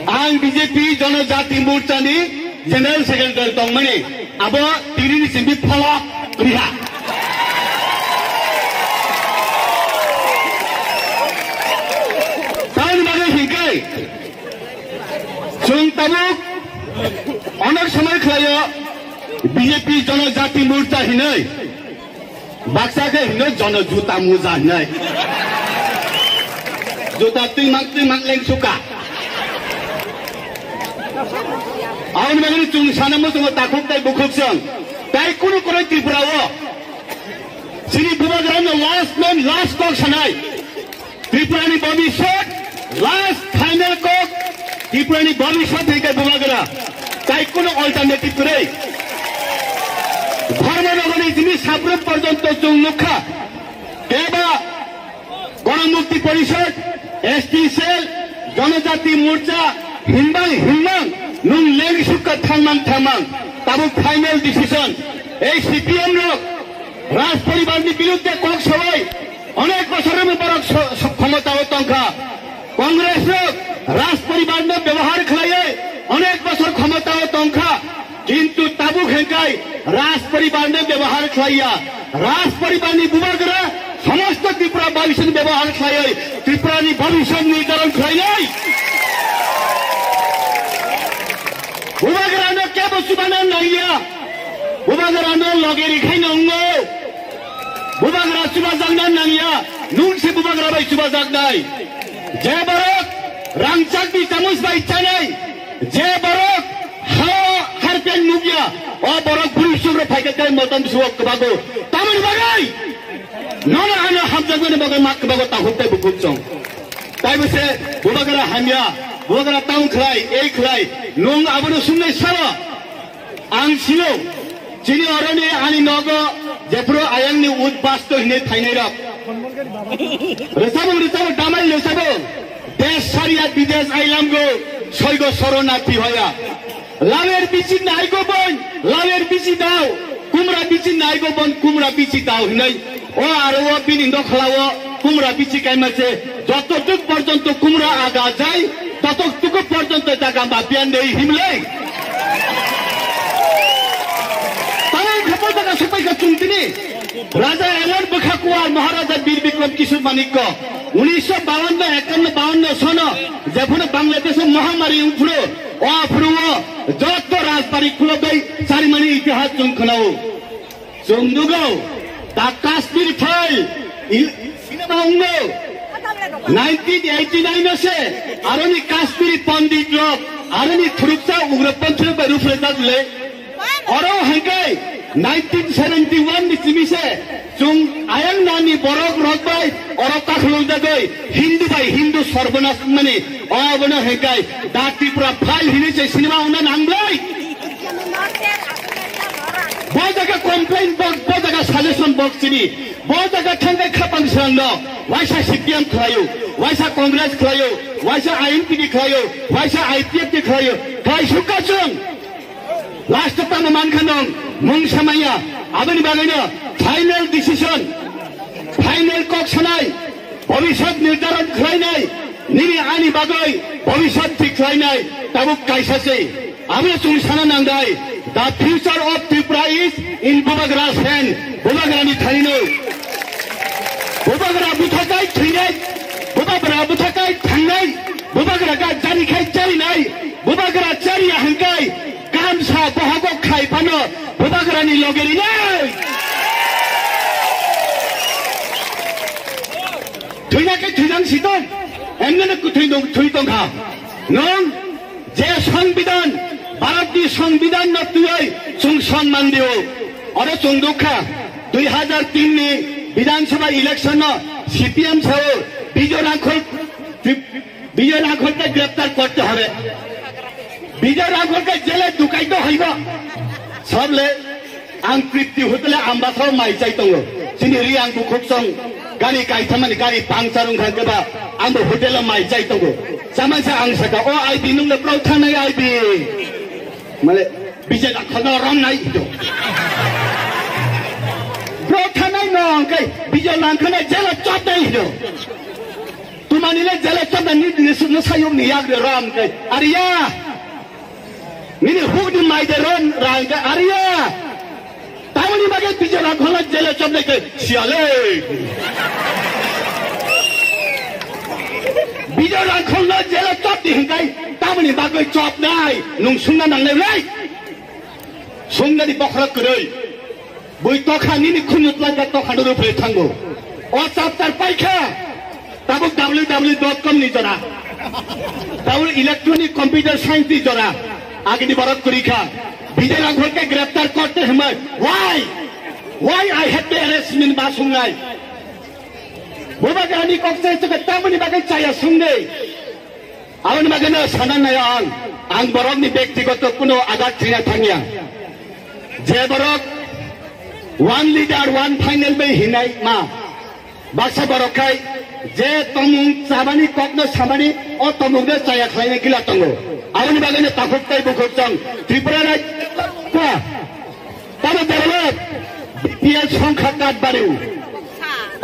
आं बीजेपी जनजाति मोर्चानि general secretary दं माने अब तिरिनि सिमबि फलक रिहा ताउन बागे हिंकै जों ताबुक अनेक समय खायो बीजेपी जनजाति मोर्चा हिनै बाक्साके हिनै जन जुता मुजा हिनै जुता तुइमाक लें सुका आउन बागे जों सानामो जों ताखुबताय बुखुबजों ताय कुनु कुनु त्रिपुराओ सिरि बुबाग्रानो लास्ट कक सानाय त्रिपुरानि भविष्यत लास्ट फाइनल कक त्रिपुरानि भविष्यत हैके बुबाग्रा ताय कुनु अल्टरनेटिभ कुरै धर्मनगरनि जिनि साब्रम पर्यन्त जों मुखा केबा गणमुक्ति परिषद एसटी सेल जनजाति मोर्चा हिमबां नुं लें सुका थांमां ताबो फाइनल डिसिजन ए सीपीएम लोग राज परिवारनि बिरुद्धे कक सबाय अनेक बछरनि बरक क्षमताओ तंखा कांग्रेस लोग राज परिवारनो व्यवहार खालायो अनेक बछर क्षमताओ तंखा किंतु ताबुक हेंकाय राज परिवारने व्यवहार खालाया राज परिवारनि बुबाग्रा समस्त त्रिपुरा भविष्य व्यवहार खालायो त्रिपुरानि भविष्य निर्धारण खालायो बुबाग्रानो के बुस्तु बानान नागिया बुबाग्रानो लगेरि खाइनंगो बुबाग्रा सुबा जागना नागिया नुंसे बुबाग्रा बाय सुबा जागनाय जे बरक रांचाक बि तामुस बाय चानाय जे बरक harpen mugya o borok buri sugro phaike kai motam suok bago tamil bagai nona ana hamjagone bagai mak bago ta hotte bukuchong tai bese bubagra hamya bubagra taung khlai ei khlai nong abono sungai saba ang silo chini orone ani nogo jepro ayangni udbasto hine thainai rak resabo damai lesabo desh saria bidesh ailamgo soigo soronati hoya लावेर बिची नाइको बन लावेर बिची दाव कुमरा बिची नाइको बन कुमरा बिची दाव हिनै ओ आरो ओ बिनिंदो खलावो कुमरा बिची काइमासे जतटुक पर्यन्त कुमरा आगा जाय ततटुक पर्यन्त जागा बापियान देई हिमले ताई खपो जागा सपैका चुंतिनि राजा एमन बखाकुवार महाराजा वीर विक्रम किशोर मानिकको 1952 सन जेफुनो बांग्लादेश महामारी उफ्रो अफ्रुओ जत राजबारी खुलबै सारिमानि इतिहास जों खोनाओ जों नुगौ दा काश्मीर फाइल सिनेमा उंगौ 1989 से आरोनि काश्मीरी पंडित लोग आरोनि थुरुपसा उग्रपंथी पे रूप लेता जुले और हेंकै 1971 नि सिमिसे जों आयं नानि बरक रगबाय और ताखलुल दगै हिंदू भाई हिंदू सर्वनाश माने अबनो हेंकै दा त्रिपुरा फाइल हिनि से सिनेमा उना नांगलै बजाका कमप्लेन बक्स बजाका सजेशन बक्स चिनि बजाका थांगै खापां सांग वाइसा सीपीएम खलायो वाइसा कांग्रेस खलायो वाइसा आईएनपी खलायो वाइसा आईपीएफ खलायो थाय सुकाचों लास्ट टाइम मानखानों मुं समाया आबनि बागैनो फाइनल डिसिजन फाइनल कक सानाय भविष्य निर्धारण खालायनाय निनि आनि बागै भविष्य थिक खालायनाय ताबुक कायसासै आबे जों साना नांदाय दा future of Tripura is in बुबाग्रास हैंड बुबाग्रानि थारिनो बुबाग्रा बुथाकाय थैनाय बुबाग्रा बुथाकाय थांनाय बुबाग्रागा जारिखाय जारिनाय बुबाग्रा जारिया हेंकाय गामसा बहागो खायफानो बुबाग्रानि लगेरि नै थैनाकै थैनांसिगोन एमनेनो थैदंखा नों जे संविधान भारतनि संविधान नतुयै जों सम्मान दियो आरो जों दुखा 2003 नि विधानसभा इलेक्शन सीपीएम साव विजय राघोल के गिरफ्तार करते हवे विजय राघोल के जेले दुकाई तो हईबा सबले आं तृप्ति होतले आंबासाव माइ चाइतंगो सिनिरि आं बुखुकसं गारि काइथामानि गारि पांचारुं खागेबा आंबो होटेल माइ चाइतंगो जामासा आं सका ओ आइबि नोंनो प्रथानाय आइबि माले विजय राघोल रम नाइ दो प्रथानाय नंगै विजय राघोल जेला चटै दो तुम Sumanile jelekam dan ni sayum ni yak ram ke Arya ni hu di mai de ron rang ke Arya tahu ni bagai bicara khola jelekam ni ke siale bicara khola jelekam di hinggai tahu ni bagai job dai nung sunna nang lei sunna di bokrak kerei bui tokha ni khunut laga tokha dulu pre tanggo WhatsApp terpaikha tabuk www.com ni jora tahu electronic computer science ni jora आगे नी बरत करीखा विजय राघव के गिरफ्तार करते हैं why I had to arrest min बासुंगाई बुबा गरानी कॉक्से तो कत्ता money बागे चाया सुंगे आवन बागे ना सना नया आंग बरत नी व्यक्तिगत तो कुनो आगात थिंगा थांगिया जे बरत one leader one final में हिनाई मा बासा बरकाई जे तमुंग साबानी कॉक्नो साबानी और तमुंग ने चाया खाने किला तंगो आवन बागे ने ताकुत कई बुखोचंग त्रिपुरा राज का तब देवलत बीपीएल संख्या कार्ड बारे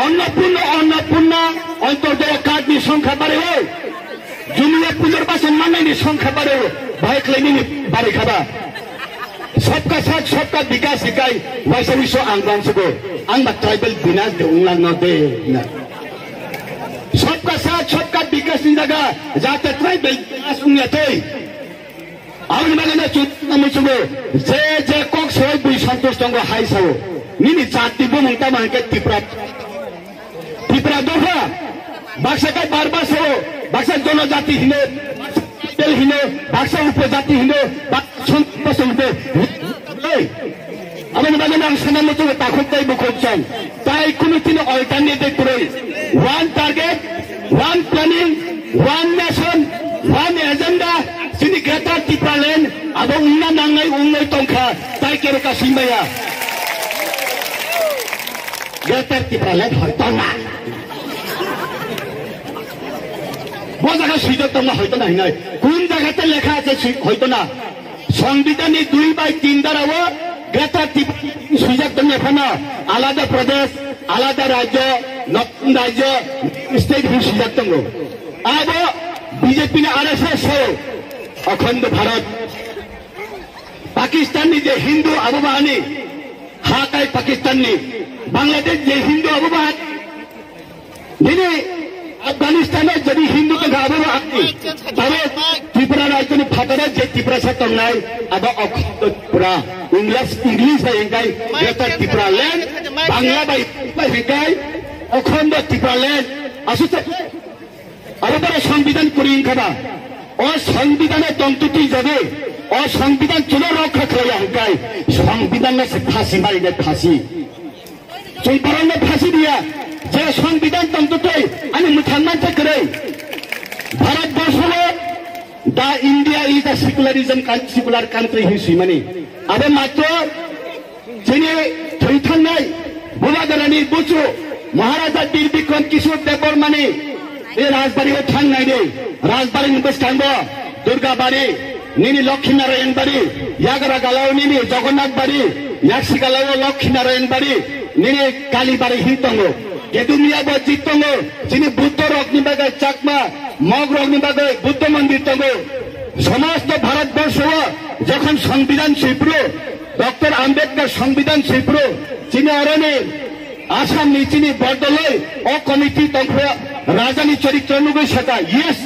अन्नपूर्णा अंतर्दय कार्ड नि संख्या बारे जुमिया पुजर पासन माने नि संख्या बारे भाई क्लेनी नि बारे खाबा सबका साथ सबका विकास इकाई वैसे विश्व आंगवान से को आंग ट्राइबल बिना दे उंगला न दे सबका साथ सबका विकास नि जगह जाते ट्राइबल विकास उंगला तोय आवन बागना चुत नमसुगो जे कॉक सोय बुई संतोष तंगो हाई सावो निनी जाति बो मंगता मांके तिप्रा दोहा बाक्सा का बारबा सावो बाक्सा दोनों जाति हिने तेल हिने बाक्सा उपजाति हिने बाक्सा पसंदे आवन बागना सना मतो ताखुत ताई बुखोचन ताई कुनु तिनो अल्टरनेटिव कुरै one target one planning one nation one agenda sini kereta tipalen abang unna nangai ungai tongkha tai kero ka simbaya kereta tipalen hoitona bo jaga suijak tongna hoitona hinai kun jagate lekha ache hoitona সংবিধানে 2/3 দ্বারাও kereta tip suijak tongna phana alada pradesh alada rajya notun rajya state suijak tongo abo BJP ne RSS ho अखंड भारत पाकिस्तान जे हिंदू अबुबानी हाकाय पाकिस्तान बांग्लादेश जे हिंदू अबुबान दिने अफगानिस्तान जदि हिंदू का अबुबानी तबे त्रिपुरा राज्य ने फाटरा जे त्रिपुरा से तंगनाय अब अखंड त्रिपुरा इंग्लिश है इंगाय ग्रेटर त्रिपुरा लैंड बांग्ला बाय हिकाय अखंड त्रिपुरा लैंड असुते अबरे संविधान कुरिन खबा और संविधाने तंतुटी जबे और संविधान चुनो रखा खया हकाय संविधान में से फांसी मारी दे फांसी चुनपरा ने फांसी दिया जे संविधान तंतुटे अनि मुसलमान से करे भारत वर्ष में the India is the secular country history money अबे मात्र जिने थैथन नाय बुलागरानी बुचो महाराजा बीर विक्रम किशोर देवर मनी ए राजबाड़ी में थांग नाय दे राजबाड़ी में बस थांगो दुर्गाबाड़ी निनी लक्ष्मी नारायण बाड़ी यागरा गालाव निनी जगन्नाथ बाड़ी याक्सी गालाव लक्ष्मी नारायण बाड़ी निनी काली बाड़ी ही तंगो गेदुमिया बो जितंगो जिनी बुद्ध रग्नि बागे चाकमा मग रग्नि बागे बुद्ध मंदिर तंगो समस्त भारत वर्ष जखन संविधान शिल्परो डॉक्टर आम्बेडकर संविधान शिल्परो जिनी अरने आसाम नीचिनी बर्दलय अ कमिटी तंखो राजानी चरित्र नुगै सका yes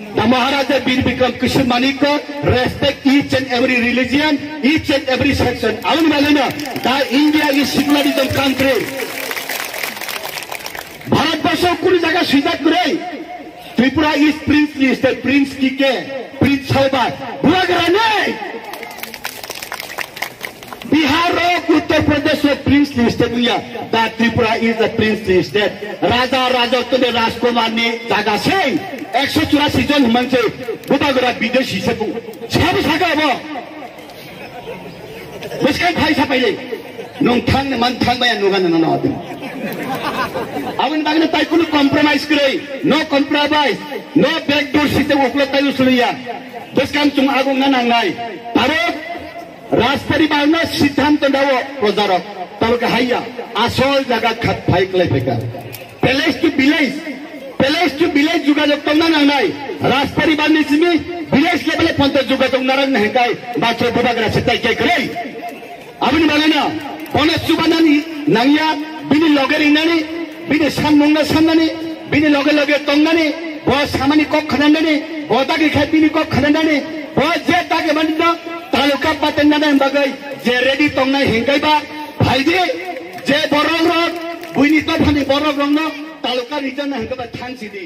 The Maharaja Veer Vikram Kishore Manikko respect each and every religion, each and every section. Aun malena, the India is secularism country. Bharat Barsho kuni jaga swijak kore. Tripura is princely state, Prince Kike, Prince Salva. Bulagara Bihar Uttar Pradesh princely state huya. That Tripura is a princely state. Raja to the Rajkumar ne jaga se. 184 जन मान्छे बुबागरा विदेशी से सब सकाबो बसकै Thai छ पहिले नोंथां मन थांबाय नुगान न नदि आवन बागने ताइ कुनु कम्प्रोमाइज गरे नो कम्प्रोमाइज नो बैकडोर सिते ओक्लो ताइ उसलिया बसकाम तुम आगो ननांगाय तारो राजपरिवारना सिद्धान्त दाव प्रजारक तब कहाया आसल जगह खत फाइक लै फेका place to village palace to village जुगाजोग तंगना नांगनाय राजपारी बांधनी सिमी विलेज लेवल पंचायत जुगाजोग नारंग नहकाय बाथ्रो बुबाग्रा सेताय के करे abini balena pone subandani nangya bini loger inani bini sammungna samnani bini loge tongani bo samani kok khanandani bo taki khai bini kok khanandani bo je take bandna taluka patendana bagai je ready tongnai hingkai ba bhaide je borong rok buini to phani borong rong no taluka rijana hingka ba thangsidi